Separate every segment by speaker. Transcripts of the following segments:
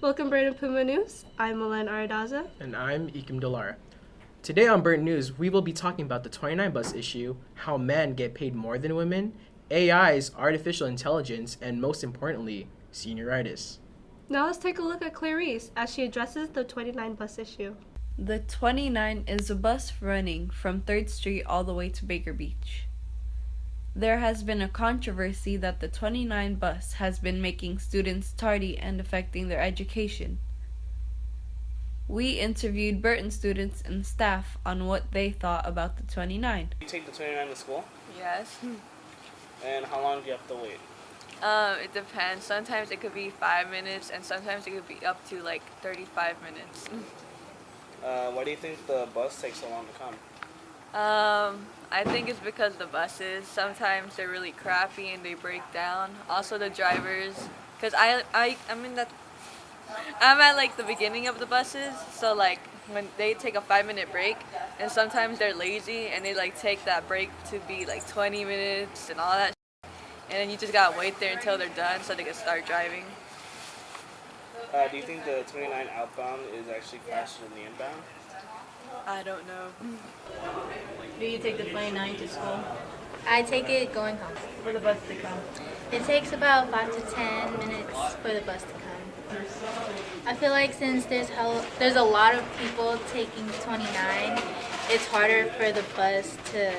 Speaker 1: Welcome, Burton Puma News. I'm Milan Aradaza.
Speaker 2: And I'm Ikim Dolara. Today on Burton News, we will be talking about the 29 bus issue, how men get paid more than women, AI's artificial intelligence, and most importantly, senioritis.
Speaker 1: Now let's take a look at Clarice as she addresses the 29 bus issue.
Speaker 3: The 29 is a bus running from 3rd Street all the way to Baker Beach. There has been a controversy that the 29 bus has been making students tardy and affecting their education. We interviewed Burton students and staff on what they thought about the 29.
Speaker 4: You take the 29 to school?
Speaker 5: Yes.
Speaker 4: And how long do you have to wait?
Speaker 5: It depends. Sometimes it could be 5 minutes, and sometimes it could be up to like 35 minutes.
Speaker 4: Why do you think the bus takes so long to come?
Speaker 5: I think it's because the buses, sometimes they're really crappy and they break down. Also the drivers, because I'm at like the beginning of the buses, so like when they take a 5-minute break, and sometimes they're lazy and they like take that break to be like 20 minutes and all that, and then you just gotta wait there until they're done so they can start driving.
Speaker 4: Do you think the 29 outbound is actually faster than the inbound?
Speaker 5: I don't know.
Speaker 6: Do you take the 29 to school?
Speaker 7: I take it going home.
Speaker 6: For the bus to come?
Speaker 7: It takes about 5 to 10 minutes for the bus to come. I feel like since there's a lot of people taking 29, it's harder for the bus to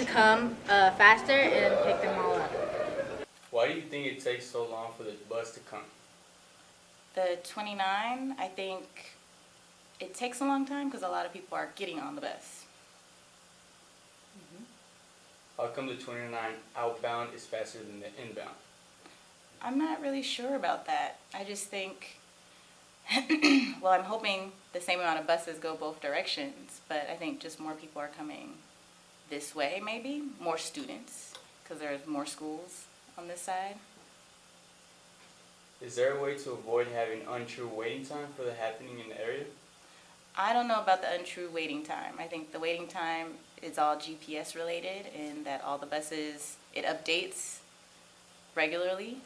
Speaker 7: come faster and pick them all up.
Speaker 8: Why do you think it takes so long for the bus to come?
Speaker 9: The 29, I think it takes a long time because a lot of people are getting on the bus.
Speaker 8: How come the 29 outbound is faster than the inbound?
Speaker 9: I'm not really sure about that. I just think, well, I'm hoping the same amount of buses go both directions, but I think just more people are coming this way, maybe. More students, because there's more schools on this side.
Speaker 8: Is there a way to avoid having untrue waiting time for the happening in the area?
Speaker 9: I don't know about the untrue waiting time. I think the waiting time is all GPS related, and that all the buses, it updates regularly.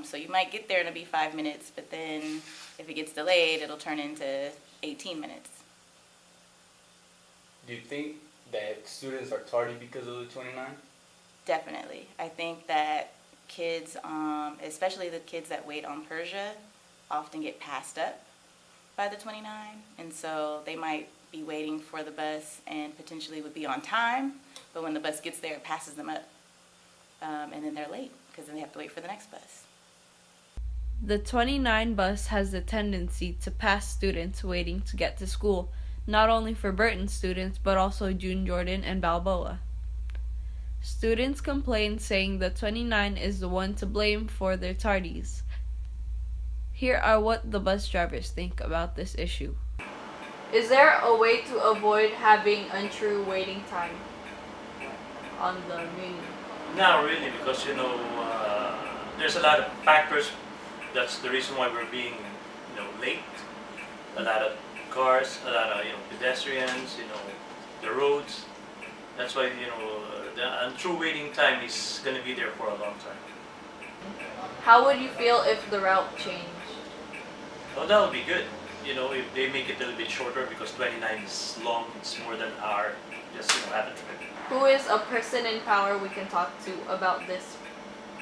Speaker 9: So you might get there and it'll be 5 minutes, but then if it gets delayed, it'll turn into 18 minutes.
Speaker 8: Do you think that students are tardy because of the 29?
Speaker 9: Definitely. I think that kids, especially the kids that wait on Persia, often get passed up by the 29, and so they might be waiting for the bus and potentially would be on time, but when the bus gets there, it passes them up, and then they're late because then they have to wait for the next bus.
Speaker 3: The 29 bus has the tendency to pass students waiting to get to school, not only for Burton students, but also June Jordan and Balboa. Students complain saying the 29 is the one to blame for their tardies. Here are what the bus drivers think about this issue. Is there a way to avoid having untrue waiting time on the menu?
Speaker 10: Not really, because there's a lot of factors. That's the reason why we're being late. A lot of cars, a lot of pedestrians, the roads. That's why the untrue waiting time is going to be there for a long time.
Speaker 3: How would you feel if the route changed?
Speaker 10: Well, that would be good. If they make it a little bit shorter, because 29 is long, it's more than our just have a trip.
Speaker 3: Who is a person in power we can talk to about this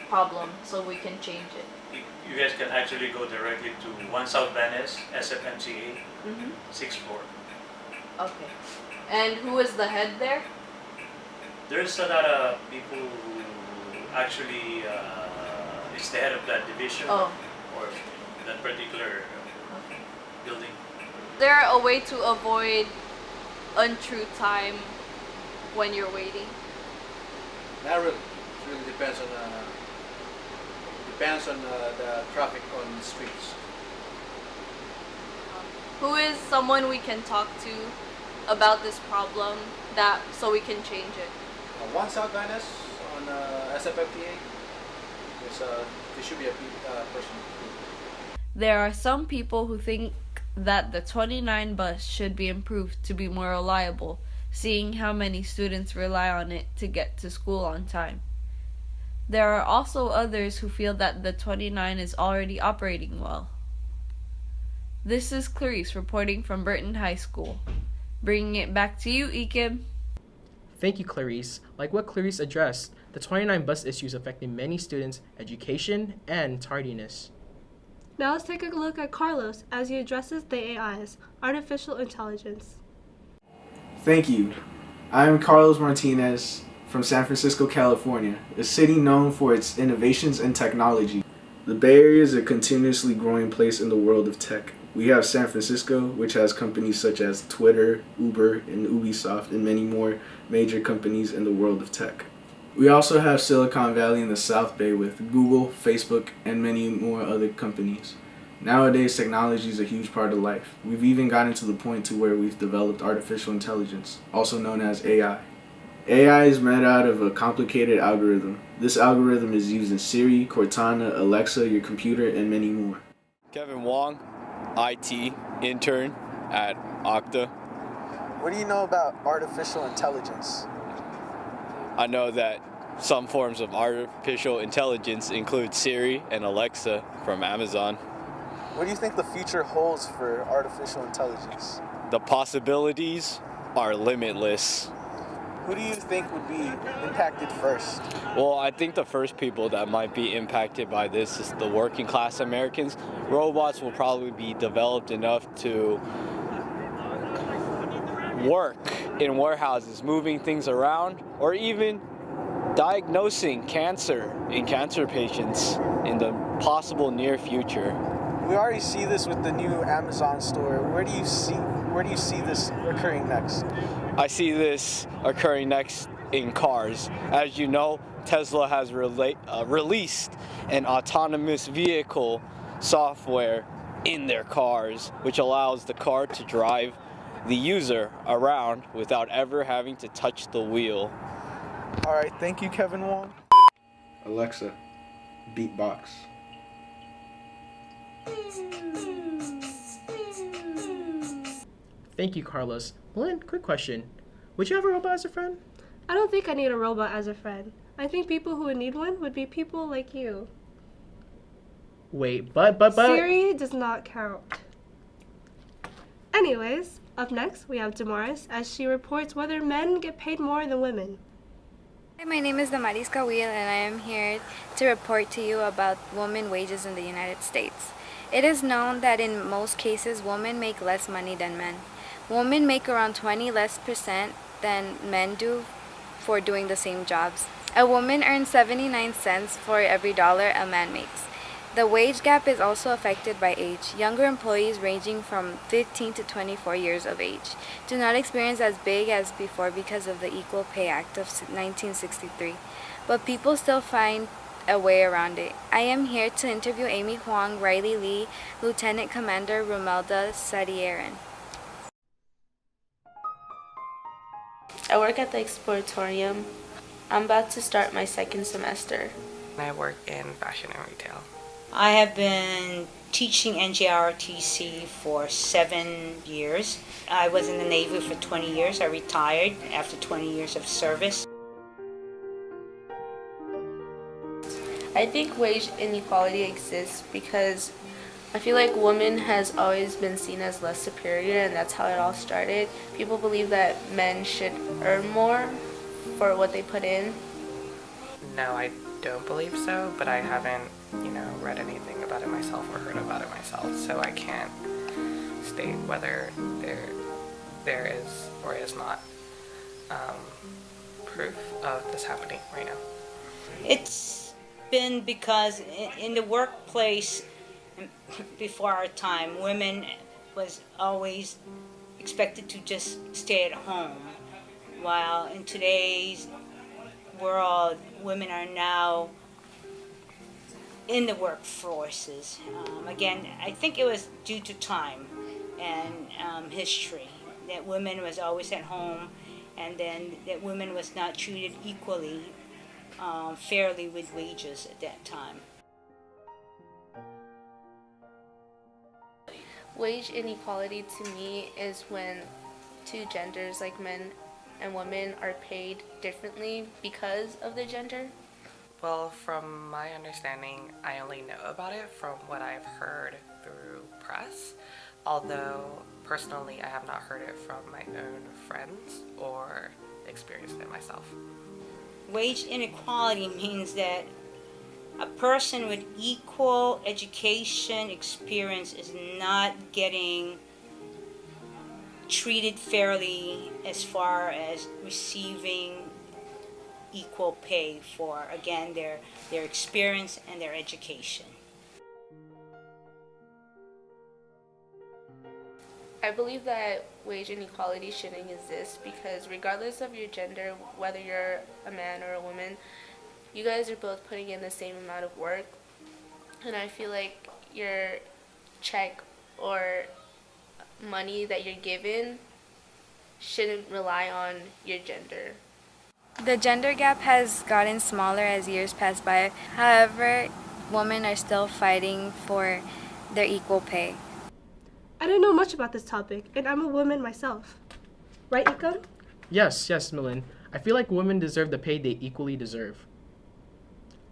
Speaker 3: problem so we can change it?
Speaker 10: You guys can actually go directly to 1 South Van Ness, SFMCA, 6th floor.
Speaker 3: Okay. And who is the head there?
Speaker 10: There's a lot of people who actually is the head of that division or that particular building.
Speaker 3: Is there a way to avoid untrue time when you're waiting?
Speaker 11: Not really. It really depends on the traffic on the streets.
Speaker 3: Who is someone we can talk to about this problem so we can change it?
Speaker 11: 1 South Van Ness on SFFTA. There should be a person.
Speaker 3: There are some people who think that the 29 bus should be improved to be more reliable, seeing how many students rely on it to get to school on time. There are also others who feel that the 29 is already operating well. This is Clarice reporting from Burton High School. Bringing it back to you, Ikim.
Speaker 2: Thank you, Clarice. Like what Clarice addressed, the 29 bus issue is affecting many students' education and tardiness.
Speaker 1: Now let's take a look at Carlos as he addresses the AIs, artificial intelligence.
Speaker 12: Thank you. I'm Carlos Martinez from San Francisco, California, a city known for its innovations and technology. The Bay Area is a continuously growing place in the world of tech. We have San Francisco, which has companies such as Twitter, Uber, and Ubisoft, and many more major companies in the world of tech. We also have Silicon Valley in the South Bay with Google, Facebook, and many more other companies. Nowadays, technology is a huge part of life. We've even gotten to the point to where we've developed artificial intelligence, also known as AI. AI is made out of a complicated algorithm. This algorithm is used in Siri, Cortana, Alexa, your computer, and many more.
Speaker 13: Kevin Wong, IT intern at Okta.
Speaker 11: What do you know about artificial intelligence?
Speaker 13: I know that some forms of artificial intelligence include Siri and Alexa from Amazon.
Speaker 11: What do you think the future holds for artificial intelligence?
Speaker 13: The possibilities are limitless.
Speaker 11: Who do you think would be impacted first?
Speaker 13: Well, I think the first people that might be impacted by this is the working class Americans. Robots will probably be developed enough to work in warehouses, moving things around, or even diagnosing cancer in cancer patients in the possible near future.
Speaker 11: We already see this with the new Amazon store. Where do you see this occurring next?
Speaker 13: I see this occurring next in cars. As you know, Tesla has released an autonomous vehicle software in their cars, which allows the car to drive the user around without ever having to touch the wheel.
Speaker 11: All right, thank you, Kevin Wong.
Speaker 12: Alexa, beatbox.
Speaker 2: Thank you, Carlos. Lynn, quick question. Would you have a robot as a friend?
Speaker 1: I don't think I need a robot as a friend. I think people who would need one would be people like you.
Speaker 2: Wait, but...
Speaker 1: Siri does not count. Anyways, up next we have Damaris as she reports whether men get paid more than women.
Speaker 14: Hi, my name is Damaris Kawil and I am here to report to you about women wages in the United States. It is known that in most cases women make less money than men. Women make around 20% less than men do for doing the same jobs. A woman earns 79 cents for every dollar a man makes. The wage gap is also affected by age. Younger employees ranging from 15 to 24 years of age do not experience as big as before because of the Equal Pay Act of 1963, but people still find a way around it. I am here to interview Amy Huang, Riley Lee, Lieutenant Commander Romelda Sadieran.
Speaker 15: I work at the Exploratorium. I'm about to start my second semester.
Speaker 16: I work in fashion and retail.
Speaker 17: I have been teaching NJROTC for 7 years. I was in the Navy for 20 years. I retired after 20 years of service.
Speaker 15: I think wage inequality exists because I feel like women has always been seen as less superior, and that's how it all started. People believe that men should earn more for what they put in.
Speaker 16: No, I don't believe so, but I haven't, read anything about it myself or heard about it myself, so I can't state whether there is or is not proof of this happening right now.
Speaker 17: It's been because in the workplace before our time, women was always expected to just stay at home, while in today's world, women are now in the workforces. Again, I think it was due to time and history that women was always at home, and then that women was not treated equally, fairly with wages at that time.
Speaker 15: Wage inequality to me is when two genders like men and women are paid differently because of their gender.
Speaker 16: Well, from my understanding, I only know about it from what I've heard through press, although personally I have not heard it from my own friends or experienced it myself.
Speaker 17: Wage inequality means that a person with equal education experience is not getting treated fairly as far as receiving equal pay for, again, their experience and their education.
Speaker 15: I believe that wage inequality shouldn't exist because regardless of your gender, whether you're a man or a woman, you guys are both putting in the same amount of work. And I feel like your check or money that you're given shouldn't rely on your gender.
Speaker 14: The gender gap has gotten smaller as years pass by. However, women are still fighting for their equal pay.
Speaker 1: I didn't know much about this topic, and I'm a woman myself. Right, Ikon?
Speaker 2: Yes, Millen. I feel like women deserve the pay they equally deserve.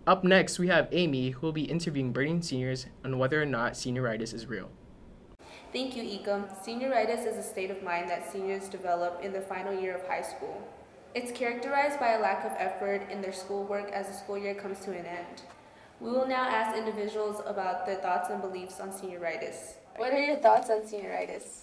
Speaker 2: Up next, we have Amy, who will be interviewing Burton seniors on whether or not senioritis is real.
Speaker 15: Thank you, Ecom. Senioritis is a state of mind that seniors develop in the final year of high school. It's characterized by a lack of effort in their schoolwork as the school year comes to an end. We will now ask individuals about their thoughts and beliefs on senioritis. What are your thoughts on senioritis?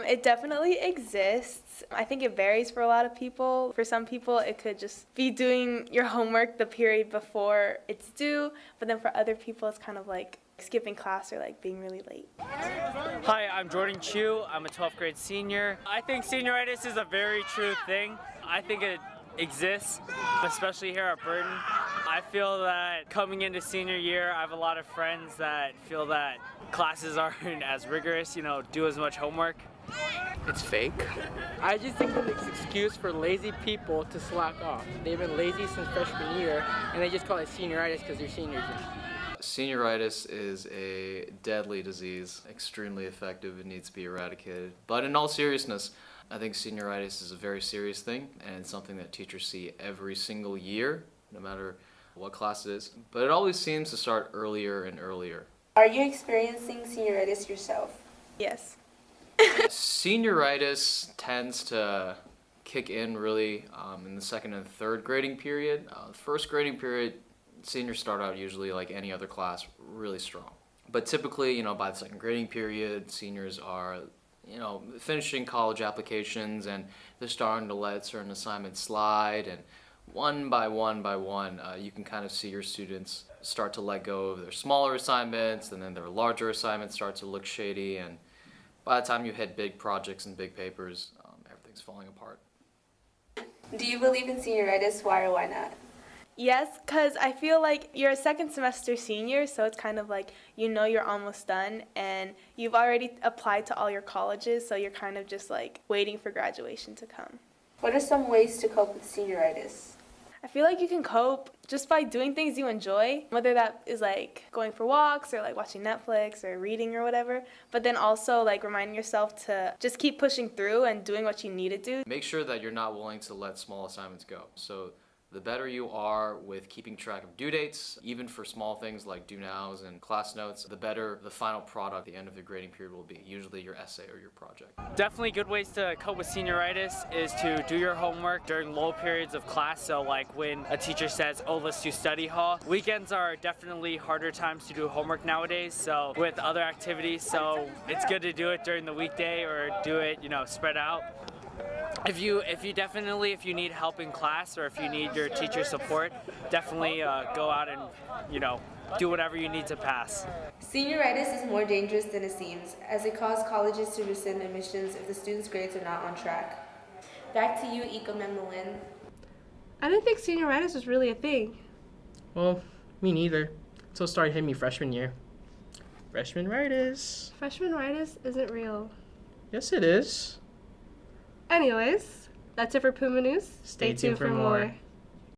Speaker 18: It definitely exists. I think it varies for a lot of people. For some people, it could just be doing your homework the period before it's due, but then for other people, it's kind of like skipping class or like being really late.
Speaker 19: Hi, I'm Jordan Chu. I'm a 12th grade senior. I think senioritis is a very true thing. I think it exists, especially here at Burton. I feel that coming into senior year, I have a lot of friends that feel that classes aren't as rigorous, do as much homework.
Speaker 20: It's fake. I just think that it's an excuse for lazy people to slack off. They've been lazy since freshman year, and they just call it senioritis because they're seniors.
Speaker 21: Senioritis is a deadly disease, extremely effective. It needs to be eradicated. But in all seriousness, I think senioritis is a very serious thing, and it's something that teachers see every single year, no matter what class it is. But it always seems to start earlier and earlier.
Speaker 15: Are you experiencing senioritis yourself?
Speaker 18: Yes.
Speaker 21: Senioritis tends to kick in really in the second and third grading period. The first grading period, seniors start out usually like any other class really strong. But typically, by the second grading period, seniors are finishing college applications and they're starting to let certain assignments slide, and one by one, you can kind of see your students start to let go of their smaller assignments, and then their larger assignments start to look shady, and by the time you hit big projects and big papers, everything's falling apart.
Speaker 15: Do you believe in senioritis? Why or why not?
Speaker 18: Yes, because I feel like you're a second semester senior, so it's kind of like you're almost done, and you've already applied to all your colleges, so you're kind of just like waiting for graduation to come.
Speaker 15: What are some ways to cope with senioritis?
Speaker 18: I feel like you can cope just by doing things you enjoy, whether that is like going for walks or like watching Netflix or reading or whatever, but then also like reminding yourself to just keep pushing through and doing what you need to do.
Speaker 21: Make sure that you're not willing to let small assignments go. So the better you are with keeping track of due dates, even for small things like due nows and class notes, the better the final product at the end of the grading period will be, usually your essay or your project.
Speaker 19: Definitely good ways to cope with senioritis is to do your homework during low periods of class. So like when a teacher says, oh, let's do study hall. Weekends are definitely harder times to do homework nowadays, so with other activities, so it's good to do it during the weekday or do it, spread out. If you need help in class or if you need your teacher support, definitely go out and do whatever you need to pass.
Speaker 15: Senioritis is more dangerous than it seems, as it causes colleges to rescind admissions if the students' grades are not on track. Back to you, Ecom and Malin.
Speaker 1: I didn't think senioritis was really a thing.
Speaker 2: Well, me neither. Until it started hitting me freshman year. Freshman-ritis.
Speaker 1: Freshman-ritis isn't real.
Speaker 2: Yes, it is.
Speaker 1: Anyways, that's it for Puma News.
Speaker 2: Stay tuned for more.